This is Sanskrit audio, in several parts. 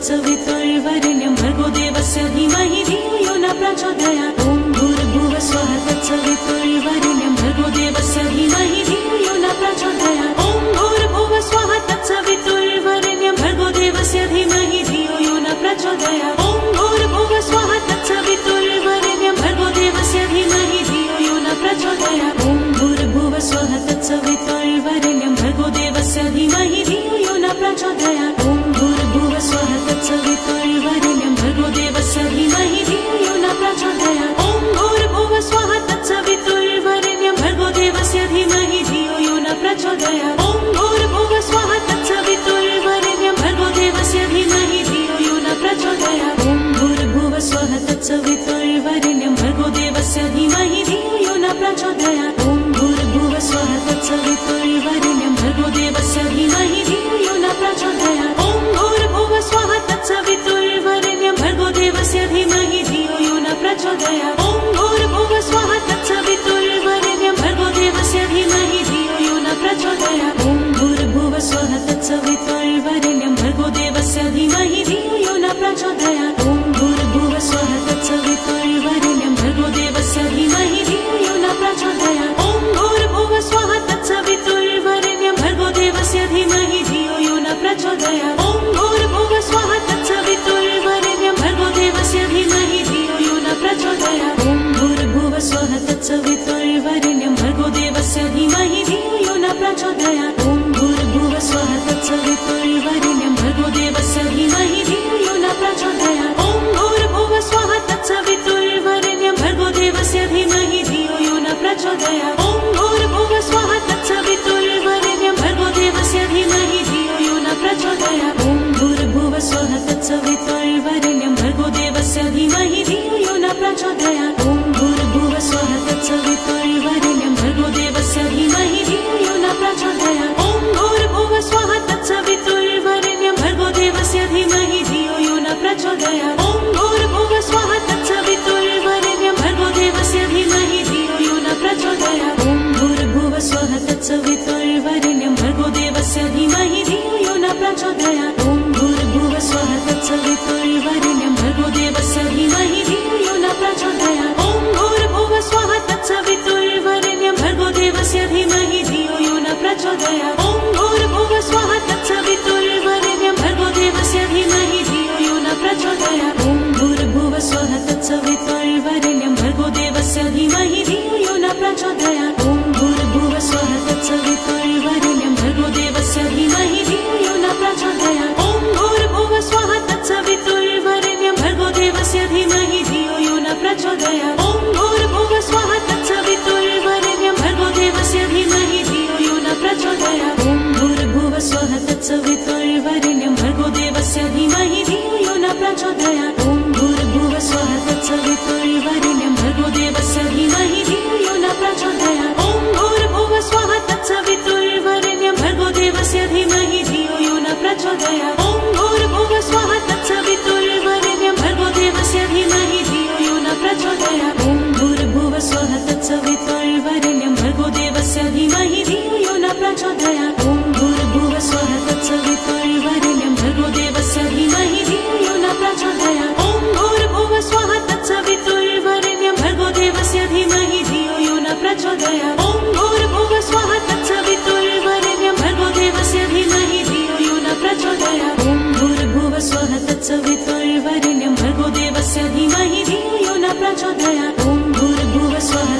तत्सवितुर्वरेण्यं भर्गो देवस्य धीमहि धियो यो न प्रचोदयात्। ॐ भूर्भुवः स्वः तत्सवितुर्वरेण्यं भर्गो देवस्य धीमहि धियो यो न प्रचोदयात्। ॐ भूर्भुवः स्वः तत्सवितुर्वरेण्यं भर्गो देवस्य धीमहि धियो यो न प्रचोदयात्। ॐ भूर्भुवः स्वः तत्सवितुर्वरेण्यं भर्गो देवस्य धीमहि धियो यो न प्रचोदयात्। ॐ भूर्भुवः स्वः तत्सवितुर्वरेण्यं भर्गो देवस्य धीमहि धियो यो न प्रचोदयात्। ॐ भूर्भुवः स्वः तत्सवितुर्वरेण्यं भर्गो देवस्य धीमहि धियो यो न प्रचोदयात्। ॐ भूर्भुवः स्वः तत्सवितुर्वरेण्यं भर्गो देवस्य धीमहि धियो यो न प्रचोदयात्। ॐ भूर्भुवः स्वः तत्सवितुर्वरेण्यं भर्गो देवस्य धीमहि धियो यो न प्रचोदयात्। ॐ भूर्भुवः स्वः तत्सवितुर्वरेण्यं भर्गो देवस्य धीमहि धियो यो न प्रचोदयात्। ॐ भूर्भुवः स्वः तत्सवितुर्वरेण्यं भर्गो देवस्य धीमहि धियो यो न प्रचोदयात्। ॐ भूर्भुवः स्वः तत्सवितुर्वरेण्यं भर्गो देवस्य धीमहि धियो यो न प्रचोदयात्। ॐ भूर्भुवः स्वः तत्सवितुर्वरेण्यं भर्गो देवस्य धीमहि धियो यो न प्रचोदयात्। ॐ भूर्भुवः स्वः तत्सवितुर्वरेण्यं भर्गो देवस्य धीमहि धियो यो न प्रचोदयात्। ॐ भूर्भुवः स्वः तत्सवितुर्वरेण्यं भर्गो देवस्य धीमहि धियो यो न प्रचोदयात्। ॐ भूर्भुवः स्वः तत्सवितुर्वरेण्यं भर्गो देवस्य धीमहि धियो यो न प्रचोदयात्। ॐ भूर्भुवः स्वः तत्सवितुर्वरेण्यं भर्गो देवस्य धीमहि धियो यो न प्रचोदयात्। ॐ भूर्भुवः स्वः तत्सवितुर्वरेण्यं भर्गो देवस्य धीमहि धियो यो न प्रचोदयात्। ॐ भूर्भुवः स्वः तत्सवितुर्वरेण्यं भर्गो देवस्य धीमहि धियो यो न प्रचोदयात्। ॐ भूर्भुवः स्वः तत्सवितुर्वरेण्यं भर्गो देवस्य धीमहि धियो यो न प्रचोदयात्। ॐ भूर्भुवः स्वः तत्सवितुर्वरेण्यं भर्गो देवस्य धीमहि धियो यो न प्रचोदयात्। ॐ भूर्भुवः स्वः तत्सवितुर्वरेण्यं भर्गो देवस्य धीमहि धियो यो न प्रचोदयात्। ॐ भूर्भुवः स्वः तत्सवितुर्वरेण्यं भर्गो देवस्य धीमहि धियो यो न प्रचोदयात्। ॐ भूर्भुवः स्वः तत्सवितुर्वरेण्यं भर्गो देवस्य धीमहि धियो यो न प्रचोदयात्। ॐ भूर्भुवः स्वः तत्सवितुर्वरेण्यं भर्गो देवस्य धीमहि धियो यो न प्रचोदयात्। ॐ भूर्भुवः स्वः तत्सवितुर्वरेण्यं भर्गो देवस्य धीमहि धियो यो न प्रचोदयात्। ॐ भूर्भुवः स्वः तत्सवितुर्वरेण्यं भर्गो देवस्य धीमहि धियो यो न प्रचोदयात्। ॐ भूर्भुवः स्वः तत्सवितुर्वरेण्यं भर्गो देवस्य धीमहि धियो यो न प्रचोदयात्। ॐ भूर्भुवः स्वः तत्सवितुर्वरेण्यं भर्गो देवस्य धीमहि धियो यो न प्रचोदयात्। ॐ भूर्भुवः स्वः तत्सवितुर्वरेण्यं भर्गो देवस्य धीमहि धियो यो न प्रचोदयात्। ॐ भूर्भुवः स्वः तत्सवितुर्वरेण्यं भर्गो देवस्य धीमहि धियो यो न प्रचोदयात्। ॐ भूर्भुवः स्वः तत्सवितुर्वरेण्यं भर्गो देवस्य धीमहि धियो यो न प्रचोदयात्। ॐ भूर्भुवः स्वः तत्सवितुर्वरेण्यं भर्गो देवस्य धीमहि धियो यो न प्रचोदयात्। ॐ भूर्भुवः स्वः तत्सवितुर्वरेण्यं भर्गो देवस्य धीमहि धियो यो न प्रचोदयात्। ॐ भूर्भुवः स्वः तत्सवितुर्वरेण्यं भर्गो देवस्य धीमहि धियो यो न प्रचोदयात्। ॐ भूर्भुवः स्वः तत्सवितुर्वरेण्यं भर्गो देवस्य धीमहि धियो यो न प्रचोदयात्। ॐ भूर्भुवः स्वः तत्सवितुर्वरेण्यं भर्गो देवस्य धीमहि धियो यो न प्रचोदयात्। ॐ भूर्भुवः स्वः तत्सवितुर्वरेण्यं भर्गो देवस्य धीमहि धियो यो न प्रचोदयात्। ॐ भूर्भुवः स्वः तत्सवितुर्वरेण्यं भर्गो देवस्य धीमहि धियो यो न प्रचोदयात्। ॐ भूर्भुवः स्वः तत्सवितुर्वरेण्यं भर्गो देवस्य धीमहि धियो यो न प्रचोदयात्। ॐ भूर्भुवः स्वः तत्सवितुर्वरेण्यं भर्गो देवस्य धीमहि धियो यो न प्रचोदयात्। ॐ भूर्भुवः स्वः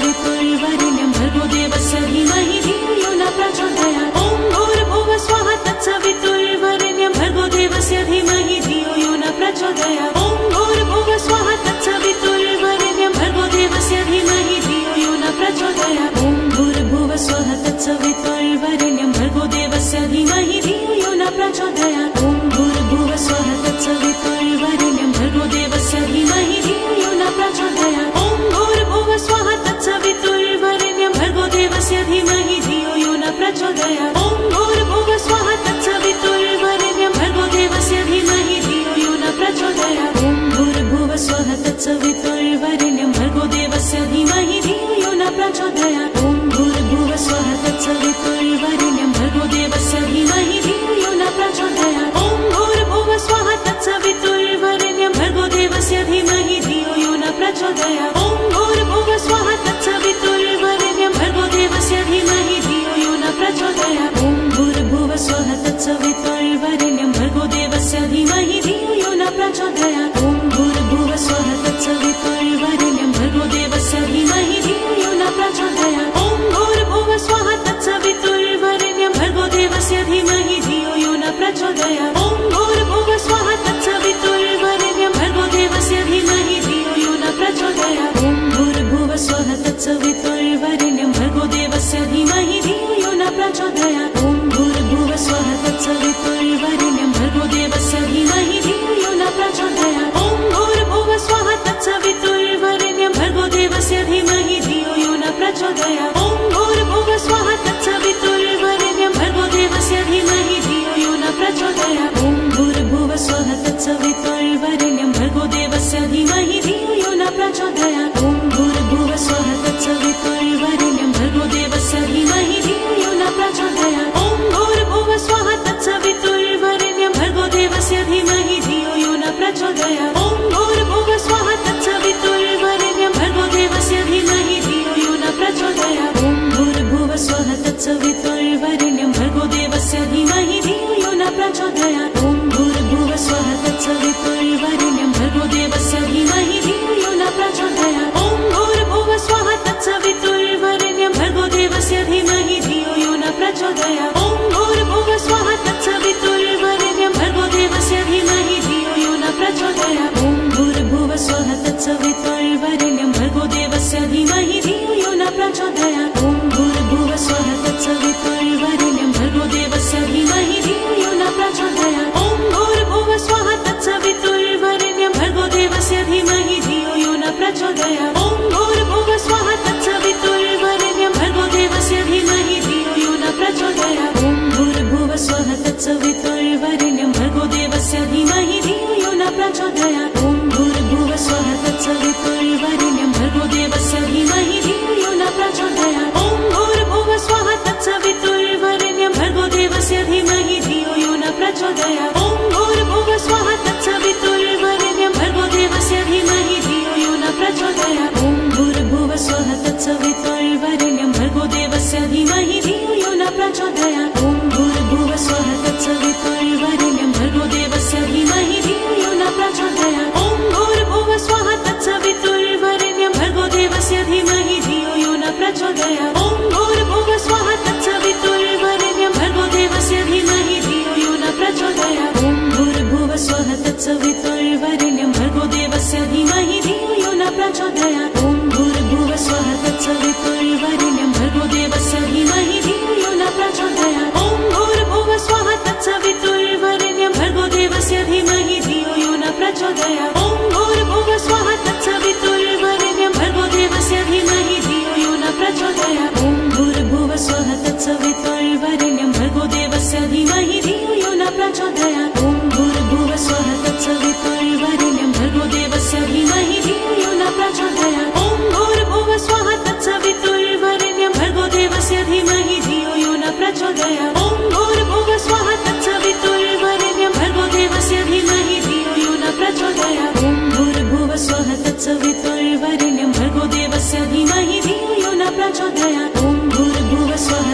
तत्सवितुर्वरेण्यं भर्गो देवस्य धीमहि धियो यो न प्रचोदयात्। ॐ भूर्भुवः स्वः तत्सवितुर्वरेण्यं भर्गो देवस्य धीमहि धियो यो न प्रचोदयात्। ॐ भूर्भुवः स्वः तत्सवितुर्वरेण्यं भर्गो देवस्य धीमहि धियो यो न प्रचोदयात्। ॐ भूर्भुवः स्वः तत्सवितुर्वरेण्यं भर्गो देवस्य धीमहि धियो यो न प्रचोदयात्। ॐ भूर्भुवः स्वः तत्सवितुर्वरेण्यं भर्गो देवस्य धीमहि धियो यो न प्रचोदयात्। ॐ भूर्भुवः स्वः तत्सवितुर्वरेण्यं भर्गो देवस्य धीमहि धियो यो न प्रचोदयात्। ॐ भूर्भुवः स्वः तत्सवितुर्वरेण्यं भर्गो देवस्य धीमहि धियो यो न प्रचोदयात्। ॐ भूर्भुवः स्वः तत्सवितुर्वरेण्यं भर्गो देवस्य धीमहि धियो यो न प्रचोदयात्। ॐ भूर्भुवः स्वः तत्सवितुर्वरेण्यं भर्गो देवस्य धीमहि धियो यो न प्रचोदयात्। ॐ भूर्भुवः स्वः तत्सवितुर्वरेण्यं भर्गो देवस्य धीमहि धियो यो न प्रचोदयात्। ॐ भूर्भुवः स्वः तत्सवितुर्वरेण्यं भर्गो देवस्य धीमहि धियो यो न प्रचोदयात् ॐ भूर्भुवः स्वः तत्सवितुर्वरेण्यं भर्गो देवस्य धीमहि धियो यो न प्रचोदयात् ॐ भूर्भुवः स्वः तत्सवितुर्वरेण्यं भर्गो देवस्य धीमहि धियो यो न प्रचोदयात् ॐ भूर्भुवः स्वः तत्सवितुर्वरेण्यं भर्गो देवस्य धीमहि धियो यो न प्रचोदयात् ॐ भूर्भुवः स्वः तत्सवितुर्वरेण्यं भर्गो देवस्य धीमहि धियो यो न प्रचोदयात् ॐ भूर्भुवः स्वः तत्सवितुर्वरेण्यं भर्गो देवस्य धीमहि धियो यो न प्रचोदयात् ॐ भूर्भुवः स्वः तत्सवितुर्वरेण्यं भर्गो देवस्य धीमहि धियो यो न प्रचोदयात् ॐ भूर्भुवः स्वः तत्सवितुर्वरेण्यं भर्गो देवस्य धीमहि धियो यो न प्रचोदयात् ॐ भूर्भुवः स्वः तत्सवितुर्वरेण्यं भर्गो देवस्य धीमहि धियो यो न प्रचोदयात् ॐ भूर्भुवः स्वः तत्सवितुर्वरेण्यं भर्गो देवस्य धीमहि धियो यो न प्रचोदयात् ॐ भूर्भुवः स्वः तत्सवितुर्वरेण्यं भर्गो देवस्य धीमहि धियो यो न प्रचोदयात् ॐ भूर्भुवः स्वः तत्सवितुर्वरेण्यं भर्गो देवस्य धीमहि धियो यो न प्रचोदयात् ॐ भूर्भुवः स्वः तत्सवितुर्वरेण्यं भर्गो देवस्य धीमहि धियो यो न प्रचोदयात् ॐ भूर्भुवः स्वः तत्सवितुर्वरेण्यं भर्गो देवस्य धीमहि धियो यो न प्रचोदयात् ॐ भूर्भुवः स्वः तत्सवितुर्वरेण्यं भर्गो देवस्य धीमहि धियो यो न प्रचोदयात् ॐ भूर्भुवः स्वः तत्सवितुर्वरेण्यं भर्गो देवस्य धीमहि धियो यो न प्रचोदयात् ॐ भूर्भुवः स्वः तत्सवितुर्वरेण्यं भर्गो देवस्य धीमहि धियो यो न प्रचोदयात् ॐ भूर्भुवः स्वः तत्सवितुर्वरेण्यं भर्गो देवस्य धीमहि धियो यो न प्रचोदयात् ॐ भूर्भुवः स्वः तत्सवितुर्वरेण्यं भर्गो देवस्य धीमहि धियो यो न प्रचोदयात् ॐ भूर्भुवः स्वः तत्सवितुर्वरेण्यं भर्गो देवस्य धीमहि धियो यो न प्रचोदयात् ॐ भूर्भुवः स्वः तत्सवितुर्वरेण्यं भर्गो देवस्य धीमहि धियो यो न प्रचोदयात् ॐ भूर्भुवः स्वः तत्सवितुर्वरेण्यं भर्गो देवस्य धीमहि धियो यो न प्रचोदयात् ॐ भूर्भुवः स्वः तत्सवितुर्वरेण्यं भर्गो देवस्य धीमहि धियो यो न प्रचोदयात् ॐ भूर्भुवः स्वः तत्सवितुर्वरेण्यं भर्गो देवस्य धीमहि धियो यो न प्रचोदयात् ॐ भूर्भुवः स्वः तत्सवितुर्वरेण्यं भर्गो देवस्य धीमहि धियो यो न प्रचोदयात् ॐ भूर्भुवः स्वः तत्सवितुर्वरेण्यं भर्गो देवस्य धीमहि धियो यो न प्रचोदयात् ॐ भूर्भुवः स्वः तत्सवितुर्वरेण्यं भर्गो देवस्य धीमहि धियो यो न प्रचोदयात् ॐ भूर्भुवः स्वः तत्सवितुर्वरेण्यं भर्गो देवस्य धीमहि धियो यो न प्रचोदयात् ॐ भूर्भुवः स्वः तत्सवितुर्वरेण्यं भर्गो देवस्य धीमहि धियो यो न प्रचोदयात् ॐ भूर्भुवः स्वः तत्सवितुर्वरेण्यं भर्गो देवस्य धीमहि धियो यो न प्रचोदयात् ॐ भूर्भुवः स्वः तत्सवितुर्वरेण्यं भर्गो देवस्य धीमहि धियो यो न प्रचोदयात् ॐ भूर्भुवः स्वः तत्सवितुर्वरेण्यं भर्गो देवस्य धीमहि धियो यो न प्रचोदयात् ॐ भूर्भुवः स्वः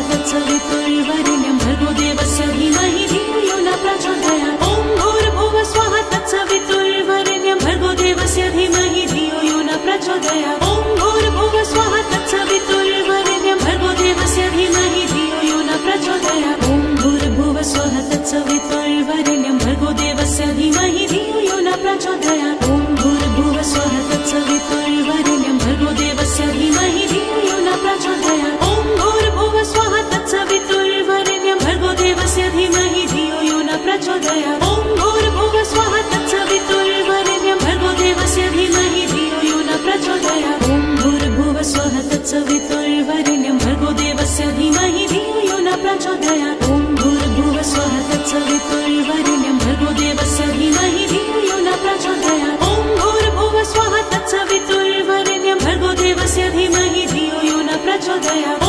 तत्सवितुर्वरेण्यं भर्गो देवस्य धीमहि धियो यो न प्रचोदयात् ॐ भूर्भुवः स्वः तत्सवितुर्वरेण्यं भर्गो देवस्य धीमहि धियो यो न प्रचोदयात् ॐ भूर्भुवः स्वः तत्सवितुर्वरेण्यं भर्गो देवस्य धीमहि धियो यो न प्रचोदयात् ॐ भूर्भुवः स्वः तत्सवितुर्वरेण्यं भर्गो देवस्य धीमहि धियो यो न प्रचोदयात् ॐ भूर्भुवः स्वः तत्सवितुर्वरेण्यं भर्गो देवस्य धीमहि धियो यो न प्रचोदयात् ॐ भूर्भुवः स्वः तत्सवितुर्वरेण्यं भर्गो देवस्य धीमहि धियो यो न प्रचोदयात् ॐ भूर्भुवः स्वः तत्सवितुर्वरेण्यं भर्गो देवस्य धीमहि धियो यो न प्रचोदयात् ॐ भूर्भुवः स्वः तत्सवितुर्वरेण्यं भर्गो देवस्य धीमहि धियो यो न प्रचोदयात् ॐ भूर्भुवः स्वः तत्सवितुर्वरेण्यं भर्गो देवस्य धीमहि धियो यो न प्रचोदयात् ॐ भूर्भुवः स्वः तत्सवितुर्वरेण्यं भर्गो देवस्य धीमहि धियो यो न प्रचोदयात् ॐ भूर्भुवः स्वः तत्सवितुर्वरेण्यं भर्गो देवस्य धीमहि धियो यो न प्रचोदयात्